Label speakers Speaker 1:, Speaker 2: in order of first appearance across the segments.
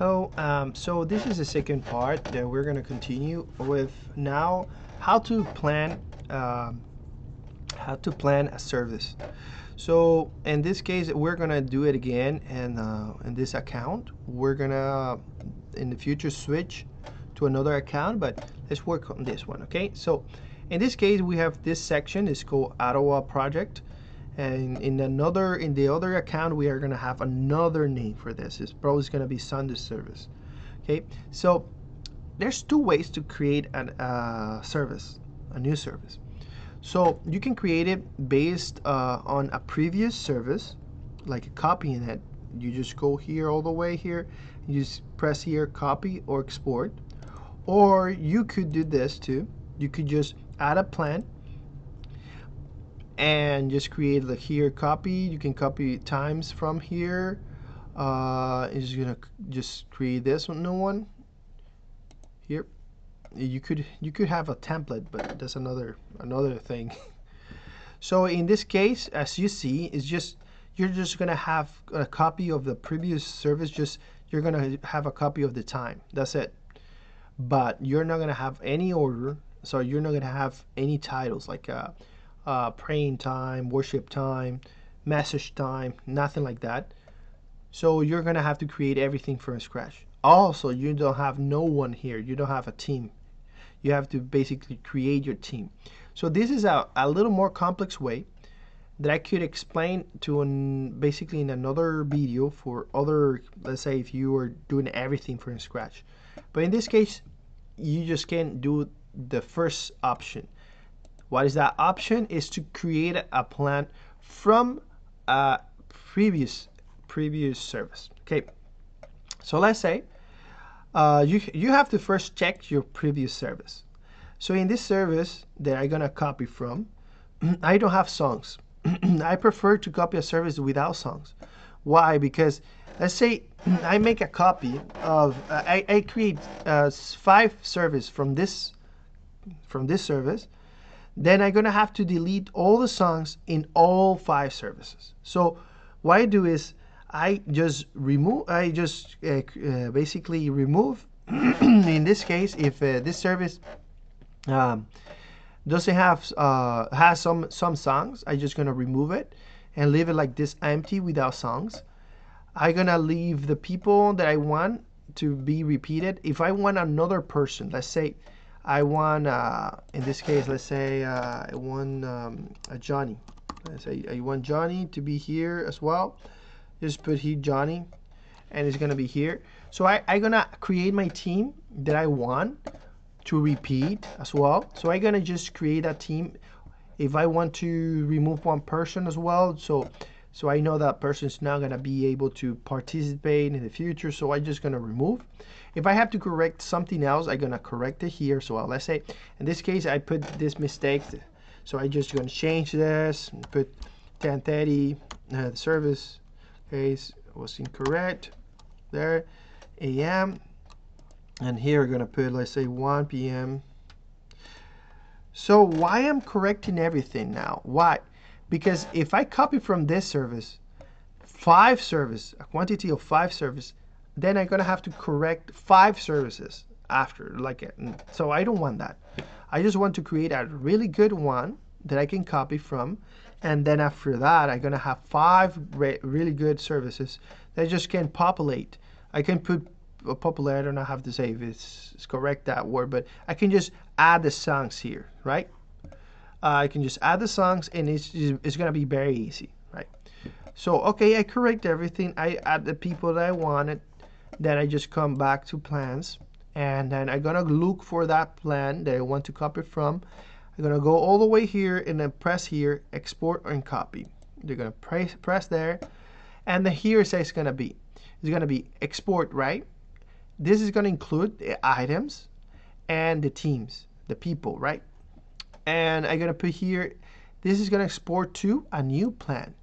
Speaker 1: So this is the second part that we're going to continue with now how to plan um, how to plan a service. So in this case, we're going to do it again, and in this account, we're going to in the future switch to another account, but let's work on this one, okay? So in this case, we have this section is called Ottawa project, and in the other account we are going to have another name for this. It's probably going to be Sunday service. Okay, so there's two ways to create a service, a new service. So you can create it based on a previous service, like copying it. You just go here all the way here, you just press here copy or export. Or you could do this too. You could just add a plan and just create the here copy. You can copy times from here. It's gonna just create this new one here. You could have a template, but that's another thing. So in this case, as you see, it's just you're just gonna have a copy of the previous service. Just you're gonna have a copy of the time. That's it. But you're not gonna have any order. So you're not gonna have any titles like praying time, worship time, message time, nothing like that. So you're gonna have to create everything from scratch. Also, you don't have no one here. You don't have a team. You have to basically create your team. So this is a little more complex way that I could explain to basically in another video for other, let's say if you are doing everything from scratch. But in this case, you just can't do the first option. What is that option? Is to create a plan from a previous service. Okay, so let's say you have to first check your previous service. So in this service that I'm gonna copy from, I don't have songs. I prefer to copy a service without songs. Why? Because let's say I make a copy of I create 5 service from this service. Then I'm gonna have to delete all the songs in all 5 services. So what I do is I just basically remove in this case if this service doesn't have has some songs, I'm just gonna remove it and leave it like this empty without songs. I'm gonna leave the people that I want to be repeated. If I want another person, let's say I want in this case, let's say I want a Johnny. Let's say I want Johnny to be here as well. Just put here Johnny, and it's gonna be here. So I'm gonna create my team that I want to repeat as well. So I'm gonna just create a team. If I want to remove one person as well, so I know that person is not gonna be able to participate in the future, so I'm just gonna remove. If I have to correct something else, I'm gonna correct it here. So let's say in this case I put this mistake, so I just gonna change this and put 10:30 the service case was incorrect there a.m. and here we're gonna put, let's say 1 p.m. So why I'm correcting everything now? Why? Because if I copy from this service 5 service, a quantity of 5 service, then I'm gonna have to correct 5 services after, like it. So I don't want that. I just want to create a really good one that I can copy from, and then after that I'm gonna have 5 really good services that just can populate. I can put populate, I don't know how to say if it's correct that word, but I can just add the songs here, right? I can just add the songs and it's gonna be very easy, right? So okay, I correct everything, I add the people that I wanted, then I just come back to plans, and then I'm gonna look for that plan that I want to copy from. I'm gonna go all the way here and then press here, export and copy. You're gonna press there, and then here it says it's gonna be export, right? This is gonna include the items and the teams, the people, right? And I'm gonna put here, this is gonna export to a new plan,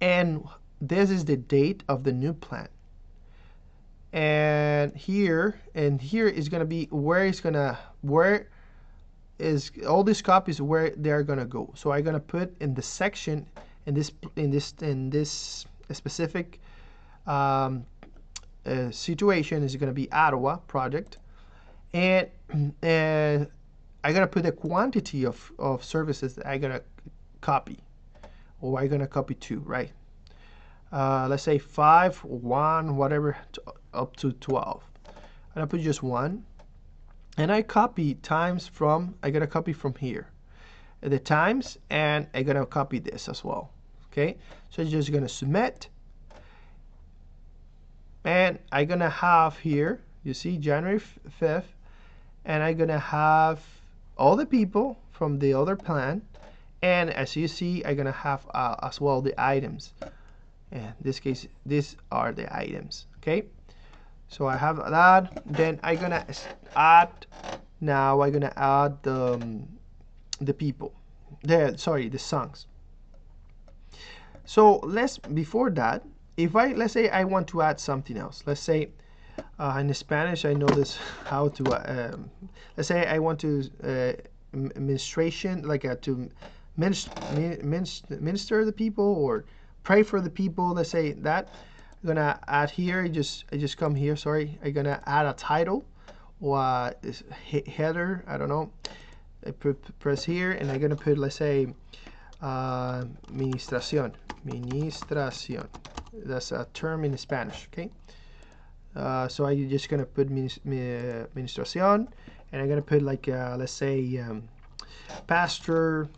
Speaker 1: and this is the date of the new plan. And here is gonna be where is all these copies where they're gonna go. So I'm gonna put in the section in this specific situation is going to be Ottawa project, and I'm going to put a quantity of services that I'm going to copy, or I'm going to copy 2, right? Let's say 5, 1, whatever, up to 12. And I put just 1, and I copy times from, I got to copy from here, the times, and I'm going to copy this as well. Okay, so I'm just going to submit, and I'm going to have here, you see, January 5th, and I'm going to have all the people from the other plan, and as you see, I'm going to have as well the items. And in this case, these are the items. Okay, so I have that. Then I'm gonna add. Now I'm gonna add the people. The songs. So before that, if let's say I want to add something else. Let's say in Spanish I know this how to. Let's say I want to administration, like to minister the people, or pray for the people. Let's say that. I'm gonna add here. I just come here. Sorry, I'm gonna add a title or a header. I don't know. I press here, and I'm gonna put, let's say, administración. Administración. That's a term in Spanish. Okay. So I'm just gonna put administración, and I'm gonna put like let's say pastor.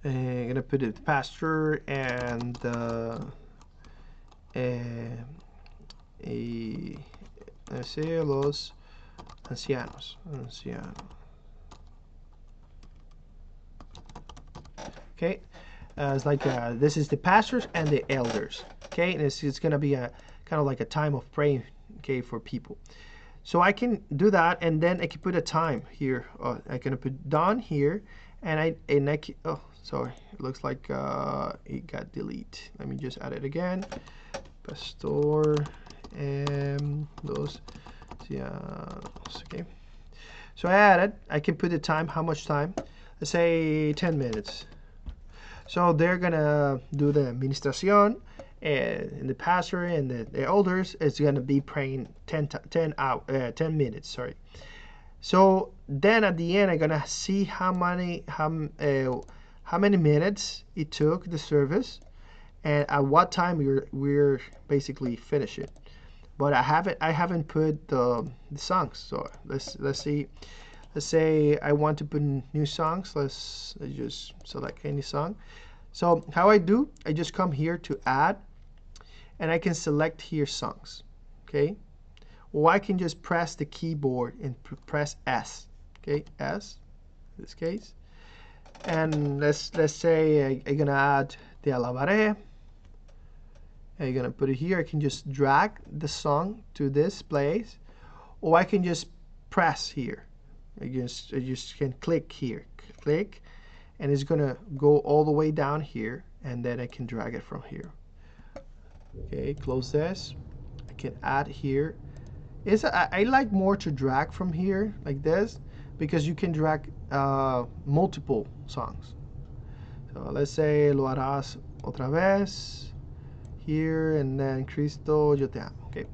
Speaker 1: I'm gonna put it pastor and let's say los ancianos. Okay, it's like this is the pastors and the elders. Okay, and it's gonna be a kind of like a time of praying. Okay, for people. So I can do that, and then I can put a time here. I can put done here, and I can, oh, sorry, it looks like it got deleted. Let me just add it again. Pastor los cianos. Okay. So I added. I can put the time. How much time? Let's say 10 minutes. So they're gonna do the administración, and the pastor and the elders is gonna be praying 10 minutes. Sorry. So then at the end, I'm gonna see how many minutes it took the service, and at what time we're basically finishing. But I haven't put the songs. So let's see. Let's say I want to put new songs. Let's just select any song. So how I do, I just come here to add, and I can select here songs. Okay. Or I can just press the keyboard and press S. Okay, S in this case. And let's say I'm gonna add the Alabaré. I'm gonna put it here. I can just drag the song to this place, or I can just press here. I just can click here, click, and it's gonna go all the way down here, and then I can drag it from here. Okay, close this. I can add here. I like more to drag from here like this, because you can drag multiple songs. So let's say lo harás otra vez here, and then Cristo yo te amo. Okay.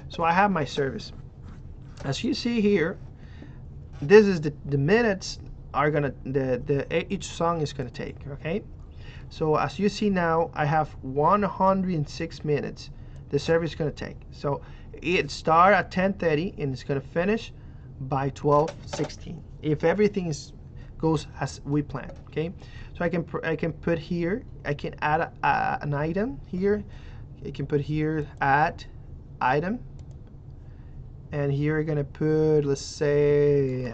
Speaker 1: So I have my service. As you see here, this is the minutes are gonna each song is gonna take. Okay. So as you see now, I have 106 minutes the service is gonna take. So it start at 10:30 and it's gonna finish by 12:16 if everything goes as we plan. Okay. So I can put here. I can add an item here. I can put here add item. And here we're gonna put, let's say,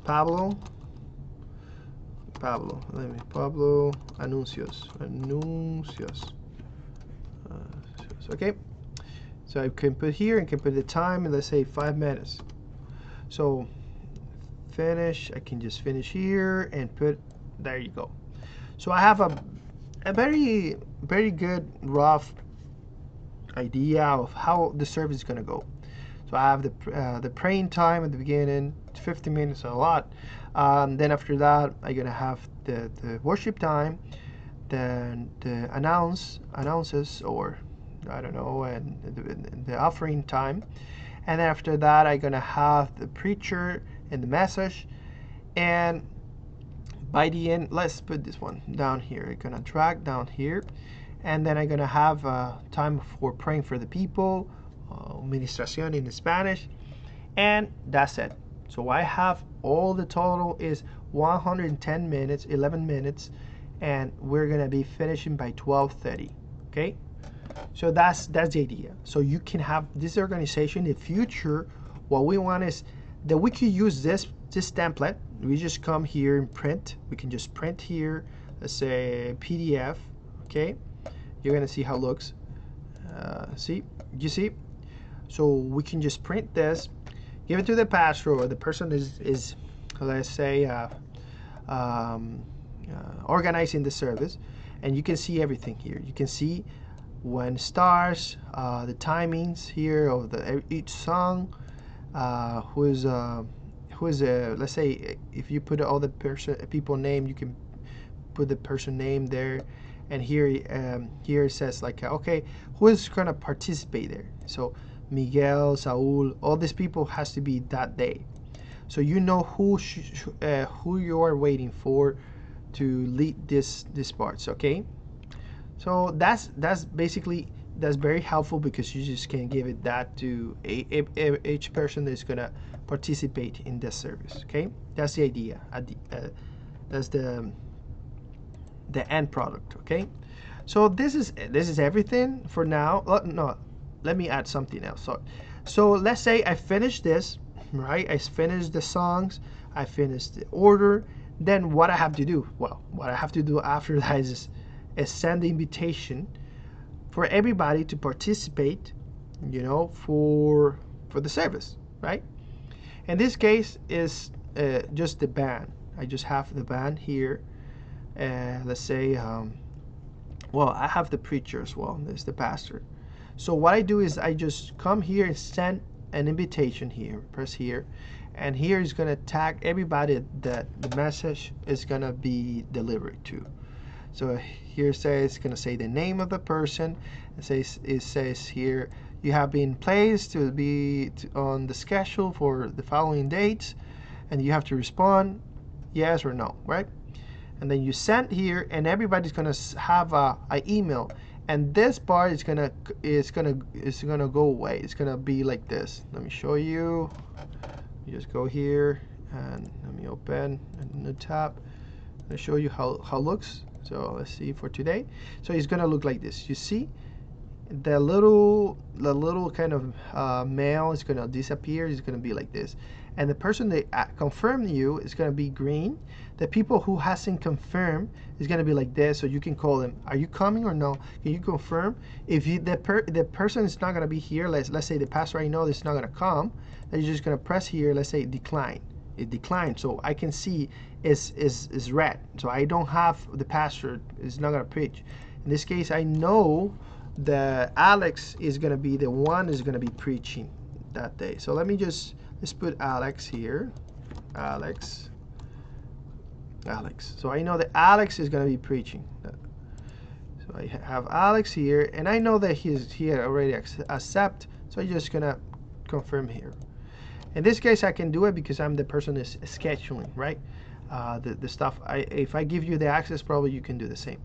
Speaker 1: Pablo, anuncios. Okay. So I can put here and can put the time, and let's say 5 minutes. So finish. I can just finish here and put. There you go. So I have a very good rough idea of how the service is going to go. So I have the praying time at the beginning, 50 minutes, a lot. Then after that, I'm going to have the worship time, then the announces, or I don't know, and the offering time. And after that, I'm gonna have the preacher and the message. And by the end, let's put this one down here. I'm gonna drag down here, and then I'm gonna have time for praying for the people, ministración in Spanish, and that's it. So I have all the total is 110 minutes, 11 minutes, and we're gonna be finishing by 12:30. Okay, so that's the idea. So you can have this organization in the future. What we want is that we could use this template. We just come here and print. We can just print here, let's say PDF. Okay, you're gonna see how it looks. See, you see? So we can just print this, give it to the pastor, or the person is let's say organizing the service, and you can see everything here. You can see when stars, the timings here of each song, who is let's say if you put all the people name, you can put the person name there, and here it says like okay, who is gonna participate there. So Miguel, Saul, all these people has to be that day. So you know who you are waiting for to lead this parts. Okay, so that's basically that's very helpful, because you just can give it that to each person that is gonna participate in this service. Okay, that's the idea. That's the end product. Okay, so this is everything for now. No, let me add something else. So let's say I finish this, right? I finished the songs, I finished the order. Then what I have to do? Well, what I have to do after that is send the invitation for everybody to participate, you know, for the service, right? In this case is just the band. I just have the band here. Let's say, well, I have the preacher as well. There's the pastor. So what I do is I just come here and send an invitation here. Press here, and here is gonna tag everybody that the message is gonna be delivered to. So here it's gonna say the name of the person. It says here you have been placed to be on the schedule for the following dates, and you have to respond yes or no, right? And then you send here, and everybody's gonna have a email, and this part is gonna go away. It's gonna be like this. Let me show you. You just go here and let me open a new tab. I'll show you how it looks. So let's see for today. So it's gonna look like this. You see, the little kind of mail is gonna disappear. It's gonna be like this, and the person that confirmed you is gonna be green. The people who hasn't confirmed is gonna be like this. So you can call them. Are you coming or no? Can you confirm? If the person is not gonna be here, let's say the pastor I know is not gonna come, then you're just gonna press here. Let's say decline. It declined, so I can see is red. So I don't have the pastor is not gonna preach. In this case, I know that Alex is gonna be the one is gonna be preaching that day. So let's put Alex here. Alex. So I know that Alex is gonna be preaching. So I have Alex here, and I know that he already accept. So I'm just gonna confirm here. In this case, I can do it because I'm the person is scheduling, right? The stuff. If I give you the access, probably you can do the same.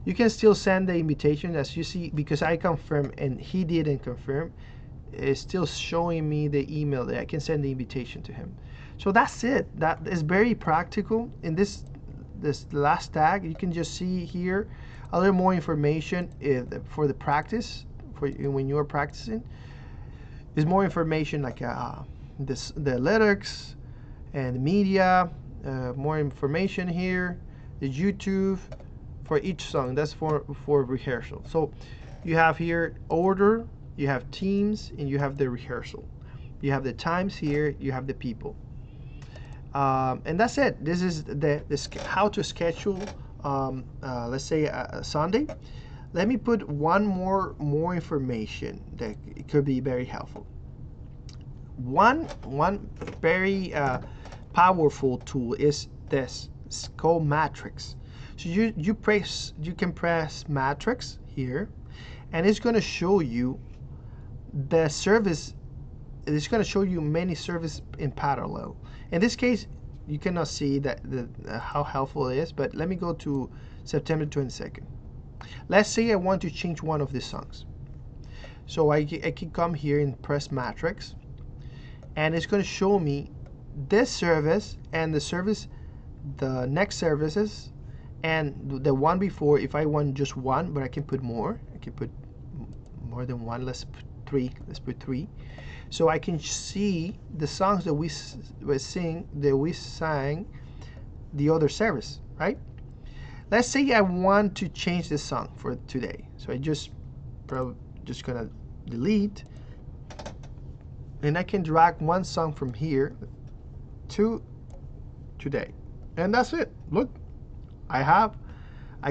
Speaker 1: You can still send the invitation, as you see, because I confirm and he didn't confirm. It's still showing me the email that I can send the invitation to him. So that's it. That is very practical. In this last tag, you can just see here a little more information for the practice when you are practicing. There's more information like the lyrics and the media, more information here, the YouTube for each song. That's for rehearsal. So you have here order, you have teams, and you have the rehearsal. You have the times here, you have the people, and that's it. This is the how to schedule let's say a Sunday. Let me put one more information that it could be very helpful. One very powerful tool is this. It's called Matrix. So you can press Matrix here, and it's going to show you the service. It's going to show you many services in parallel. In this case, you cannot see that how helpful it is, but let me go to September 22nd. Let's say I want to change one of these songs. So I can come here and press Matrix, and it's going to show me this service and the next services, and the one before. If I want just one, but I can put more. I can put more than one. Let's put three. Let's put three. So I can see the songs that we sang the other service, right? Let's say I want to change this song for today. So I just gonna delete, and I can drag one song from here to today, and that's it. Look, I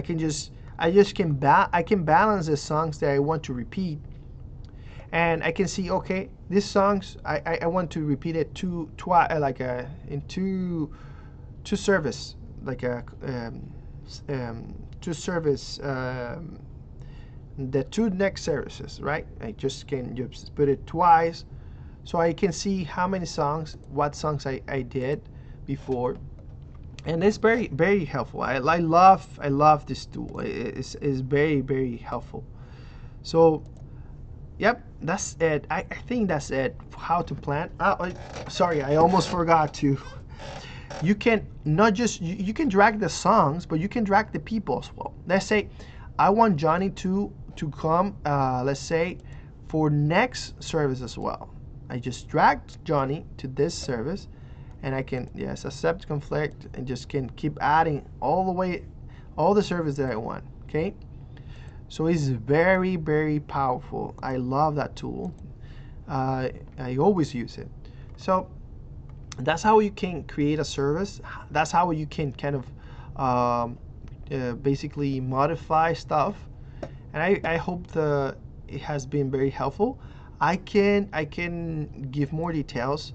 Speaker 1: can balance the songs that I want to repeat, and I can see, okay, these songs I want to repeat it in two service, like a two service, the two next services, right? I just can just put it twice, so I can see how many songs, what songs I did before, and it's very, very helpful. I love this tool. It's very, very helpful. So yep, that's it. I think that's it. How to plan. Sorry, I almost forgot to. You can not just you can drag the songs, but you can drag the people as well. Let's say I want Johnny to come. Let's say for next service as well. I just dragged Johnny to this service, and I can, yes, accept conflict, and just can keep adding all the service that I want. Okay. So it's very, very powerful. I love that tool. I always use it. So that's how you can create a service. That's how you can kind of basically modify stuff. And I hope it has been very helpful. I can give more details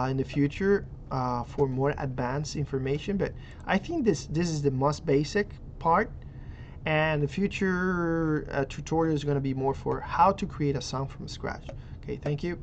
Speaker 1: in the future for more advanced information, but I think this is the most basic part. And the future tutorial is going to be more for how to create a song from scratch. Okay, thank you.